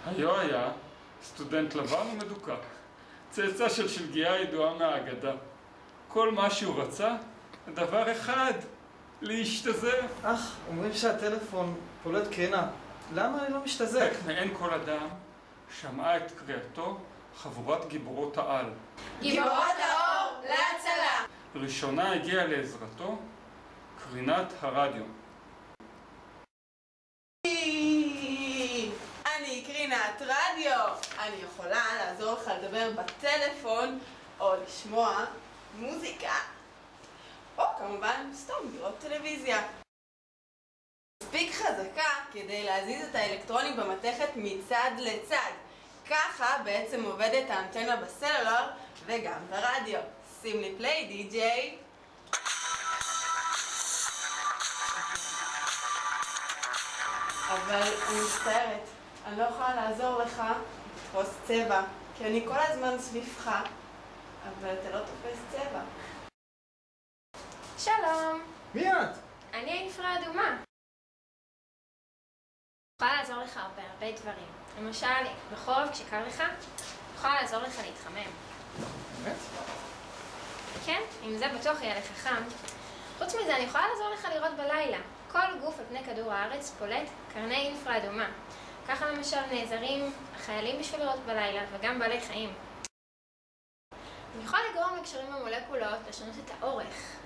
היה סטודנט לבן ומדוקה, צאצא של שלגיה ידועה מהאגדה. כל מה שהוא רצה, דבר אחד, להשתזף. אומרים שהטלפון פולט קרינה. למה אני לא משתזף? מעין כל אדם שמעה את קריאתו חבורת גיבורות העל. גיבורות האור להצלה! ראשונה הגיעה לעזרתו קרינת הרדיו. אני קרינת רדיו! אני יכולה לעזור לך לדבר בטלפון או לשמוע מוזיקה. או כמובן סתם לראות טלוויזיה. מספיק חזקה כדי להזיז את האלקטרונים במתכת מצד לצד. ככה בעצם עובדת האנטנה בסלולר וגם ברדיו. שים לי פליי, די-ג'יי. אבל אני מצטערת, אני לא יכולה לעזור לך לתפוס צבע, כי אני כל הזמן סביבך, אבל אתה לא תופס צבע. שלום. מי את? אני האינפרה האדומה. אני יכולה לעזור לך בהרבה דברים. למשל, בחורף כשקר לך, אני יכולה לעזור לך להתחמם. באמת? כן, עם זה בטוח יהיה לך חם. חוץ מזה, אני יכולה לעזור לך לראות בלילה. כל גוף על פני כדור הארץ פולט קרני אינפרה אדומה. ככה למשל נעזרים החיילים בשביל לראות בלילה וגם בעלי חיים. אני יכולה לגרום לקשרים במולקולות לשנות את האורך.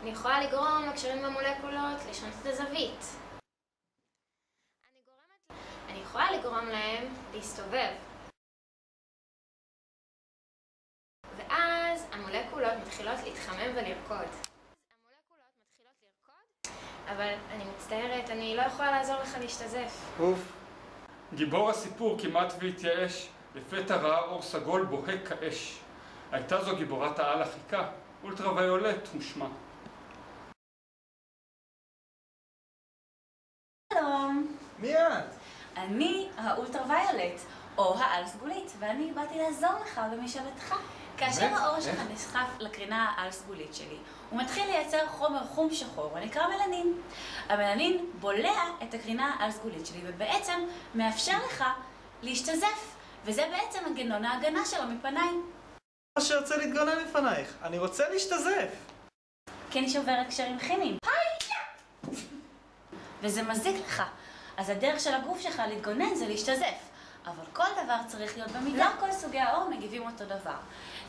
אני יכולה לגרום לקשרים במולקולות לשנות את הזווית. אני יכולה לגרום להם להסתובב. ואז המולקולות מתחילות להתחמם ולרקוד. אבל אני מצטערת, אני לא יכולה לעזור לך להשתזף. אוף. גיבור הסיפור כמעט והתייאש, לפתע ראה אור סגול בוהק כאש. הייתה זו גיבורת העל החיקה, אולטרה-ויולט ושמה. שלום. מי את? אני האולטרה-ויולט, או העל סגולית, ואני באתי לעזור לך במשאלתך. כאשר העור שלך נסחף לקרינה העל סגולית שלי, הוא מתחיל לייצר חומר חום שחור, הנקרא מלנין. המלנין בולע את הקרינה העל סגולית שלי, ובעצם מאפשר לך להשתזף, וזה בעצם מנגנון ההגנה שלו מפניי. מה שרוצה להתגונן מפנייך, אני רוצה להשתזף. כי אני שוברת קשרים כימיים. וזה מזיק לך. אז הדרך של הגוף שלך להתגונן זה להשתזף. אבל כל דבר צריך להיות במידה. לא כל סוגי האור מגיבים אותו דבר.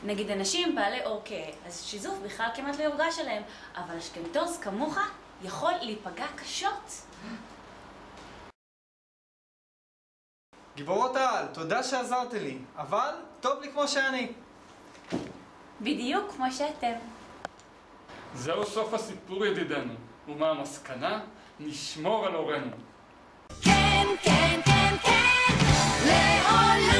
נגיד אנשים בעלי אור כהה, אז שיזוף בכלל כמעט לא יורגש עליהם, אבל אשכנתוז כמוך יכול להיפגע קשות. גיבורות העל, תודה שעזרת לי, אבל טוב לי כמו שאני. בדיוק כמו שאתם. זהו סוף הסיפור ידידנו, ומה המסקנה? נשמור על אורנו. כן, כן, כן, כן, לעולם.